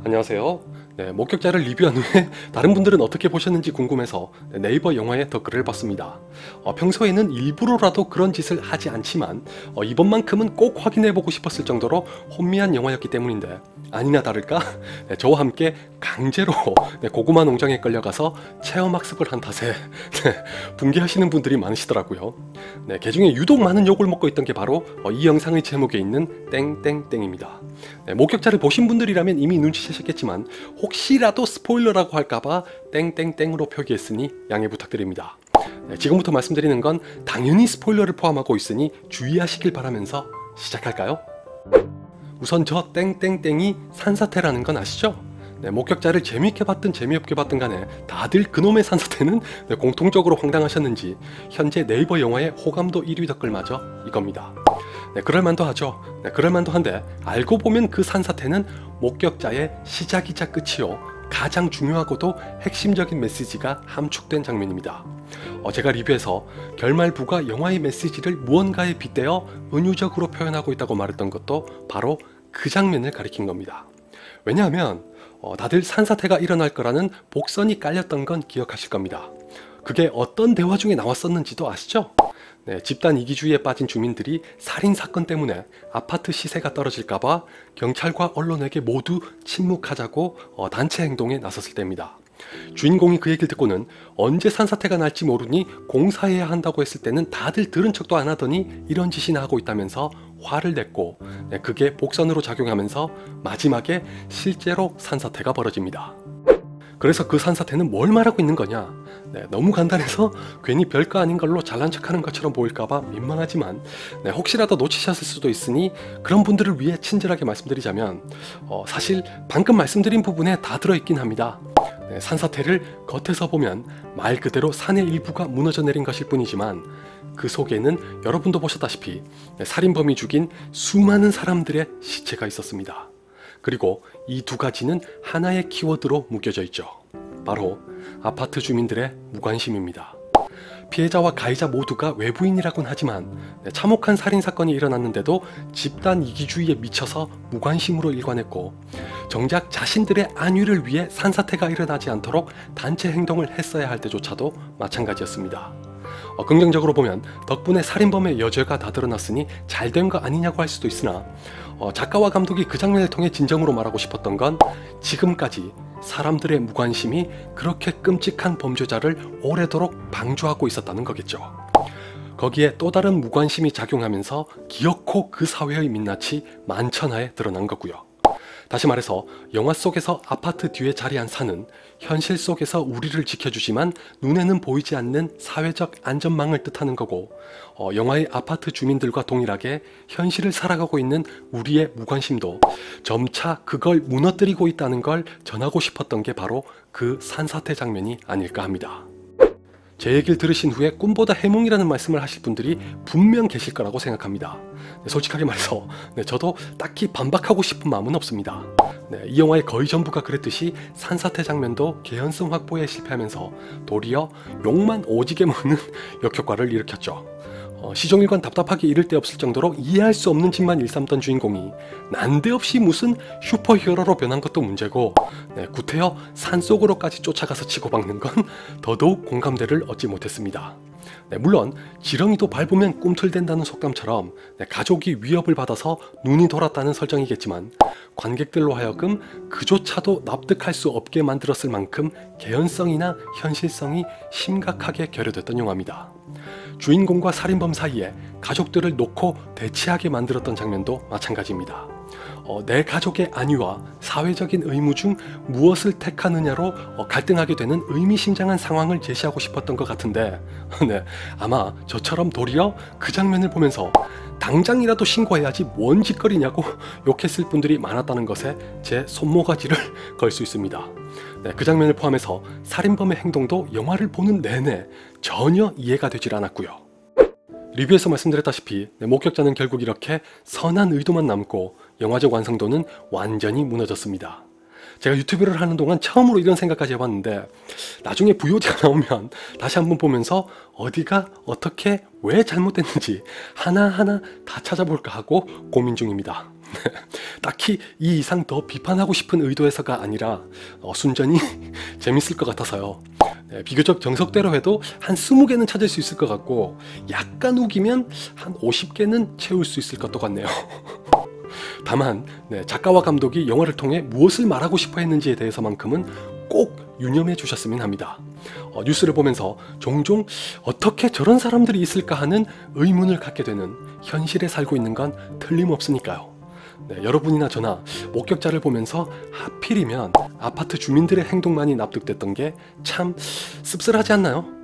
안녕하세요. 목격자를 리뷰한 후에 다른 분들은 어떻게 보셨는지 궁금해서 네이버 영화에 댓글을 봤습니다. 평소에는 일부러라도 그런 짓을 하지 않지만 이번만큼은 꼭 확인해보고 싶었을 정도로 혼미한 영화였기 때문인데 아니나 다를까 저와 함께 강제로 고구마 농장에 끌려가서 체험학습을 한 탓에 붕괴하시는 분들이 많으시더라고요. 그중에 유독 많은 욕을 먹고 있던 게 바로 이 영상의 제목에 있는 땡땡땡입니다. 목격자를 보신 분들이라면 이미 눈치채셨겠지만 혹시라도 스포일러라고 할까봐 땡땡땡으로 표기했으니 양해 부탁드립니다. 지금부터 말씀드리는 건 당연히 스포일러를 포함하고 있으니 주의하시길 바라면서 시작할까요? 우선 저 땡땡땡이 산사태라는 건 아시죠? 목격자를 재미있게 봤든 재미없게 봤든 간에 다들 그놈의 산사태는 공통적으로 황당하셨는지 현재 네이버 영화의 호감도 1위 댓글마저 이겁니다. 그럴만도 하죠. 그럴만도 한데 알고 보면 그 산사태는 목격자의 시작이자 끝이요 가장 중요하고도 핵심적인 메시지가 함축된 장면입니다. 제가 리뷰에서 결말부가 영화의 메시지를 무언가에 빗대어 은유적으로 표현하고 있다고 말했던 것도 바로 그 장면을 가리킨 겁니다. 왜냐하면 다들 산사태가 일어날 거라는 복선이 깔렸던 건 기억하실 겁니다. 그게 어떤 대화 중에 나왔었는지도 아시죠? 집단 이기주의에 빠진 주민들이 살인사건 때문에 아파트 시세가 떨어질까봐 경찰과 언론에게 모두 침묵하자고 단체 행동에 나섰을 때입니다. 주인공이 그 얘기를 듣고는 언제 산사태가 날지 모르니 공사해야 한다고 했을 때는 다들 들은 척도 안 하더니 이런 짓이나 하고 있다면서 화를 냈고 그게 복선으로 작용하면서 마지막에 실제로 산사태가 벌어집니다. 그래서 그 산사태는 뭘 말하고 있는 거냐? 너무 간단해서 괜히 별거 아닌 걸로 잘난 척하는 것처럼 보일까봐 민망하지만 혹시라도 놓치셨을 수도 있으니 그런 분들을 위해 친절하게 말씀드리자면 사실 방금 말씀드린 부분에 다 들어있긴 합니다. 산사태를 겉에서 보면 말 그대로 산의 일부가 무너져 내린 것일 뿐이지만 그 속에는 여러분도 보셨다시피 살인범이 죽인 수많은 사람들의 시체가 있었습니다. 그리고 이 두 가지는 하나의 키워드로 묶여져 있죠. 바로 아파트 주민들의 무관심입니다. 피해자와 가해자 모두가 외부인이라곤 하지만 참혹한 살인사건이 일어났는데도 집단 이기주의에 미쳐서 무관심으로 일관했고 정작 자신들의 안위를 위해 산사태가 일어나지 않도록 단체 행동을 했어야 할 때조차도 마찬가지였습니다. 긍정적으로 보면 덕분에 살인범의 여죄가 다 드러났으니 잘된 거 아니냐고 할 수도 있으나 작가와 감독이 그 장면을 통해 진정으로 말하고 싶었던 건 지금까지 사람들의 무관심이 그렇게 끔찍한 범죄자를 오래도록 방조하고 있었다는 거겠죠. 거기에 또 다른 무관심이 작용하면서 기어코 그 사회의 민낯이 만천하에 드러난 거고요. 다시 말해서 영화 속에서 아파트 뒤에 자리한 산은 현실 속에서 우리를 지켜주지만 눈에는 보이지 않는 사회적 안전망을 뜻하는 거고 영화의 아파트 주민들과 동일하게 현실을 살아가고 있는 우리의 무관심도 점차 그걸 무너뜨리고 있다는 걸 전하고 싶었던 게 바로 그 산사태 장면이 아닐까 합니다. 제 얘기를 들으신 후에 꿈보다 해몽이라는 말씀을 하실 분들이 분명 계실 거라고 생각합니다. 솔직하게 말해서 저도 딱히 반박하고 싶은 마음은 없습니다. 이 영화의 거의 전부가 그랬듯이 산사태 장면도 개연성 확보에 실패하면서 도리어 욕만 오지게 먹는 역효과를 일으켰죠. 시종일관 답답하게 이를 데 없을 정도로 이해할 수 없는 짓만 일삼던 주인공이 난데없이 무슨 슈퍼히어로로 변한 것도 문제고 구태여 산속으로까지 쫓아가서 치고박는 건 더더욱 공감대를 얻지 못했습니다. 물론 지렁이도 밟으면 꿈틀댄다는 속담처럼 가족이 위협을 받아서 눈이 돌았다는 설정이겠지만 관객들로 하여금 그조차도 납득할 수 없게 만들었을 만큼 개연성이나 현실성이 심각하게 결여됐던 영화입니다. 주인공과 살인범 사이에 가족들을 놓고 대치하게 만들었던 장면도 마찬가지입니다. 내 가족의 안위와 사회적인 의무 중 무엇을 택하느냐로 갈등하게 되는 의미심장한 상황을 제시하고 싶었던 것 같은데 아마 저처럼 도리어 그 장면을 보면서 당장이라도 신고해야지 뭔 짓거리냐고 욕했을 분들이 많았다는 것에 제 손모가지를 걸 수 있습니다. 그 장면을 포함해서 살인범의 행동도 영화를 보는 내내 전혀 이해가 되질 않았고요. 리뷰에서 말씀드렸다시피 목격자는 결국 이렇게 선한 의도만 남고 영화적 완성도는 완전히 무너졌습니다. 제가 유튜브를 하는 동안 처음으로 이런 생각까지 해봤는데 나중에 VOD가 나오면 다시 한번 보면서 어디가 어떻게 왜 잘못됐는지 하나하나 다 찾아볼까 하고 고민 중입니다. 딱히 이 이상 더 비판하고 싶은 의도에서가 아니라 순전히 재밌을 것 같아서요. 네, 비교적 정석대로 해도 한 20개는 찾을 수 있을 것 같고 약간 우기면 한 50개는 채울 수 있을 것도 같네요. 다만 작가와 감독이 영화를 통해 무엇을 말하고 싶어 했는지에 대해서만큼은 꼭 유념해 주셨으면 합니다. 뉴스를 보면서 종종 어떻게 저런 사람들이 있을까 하는 의문을 갖게 되는 현실에 살고 있는 건 틀림없으니까요. 여러분이나 저나 목격자를 보면서 하필이면 아파트 주민들의 행동만이 납득됐던 게 참 씁쓸하지 않나요?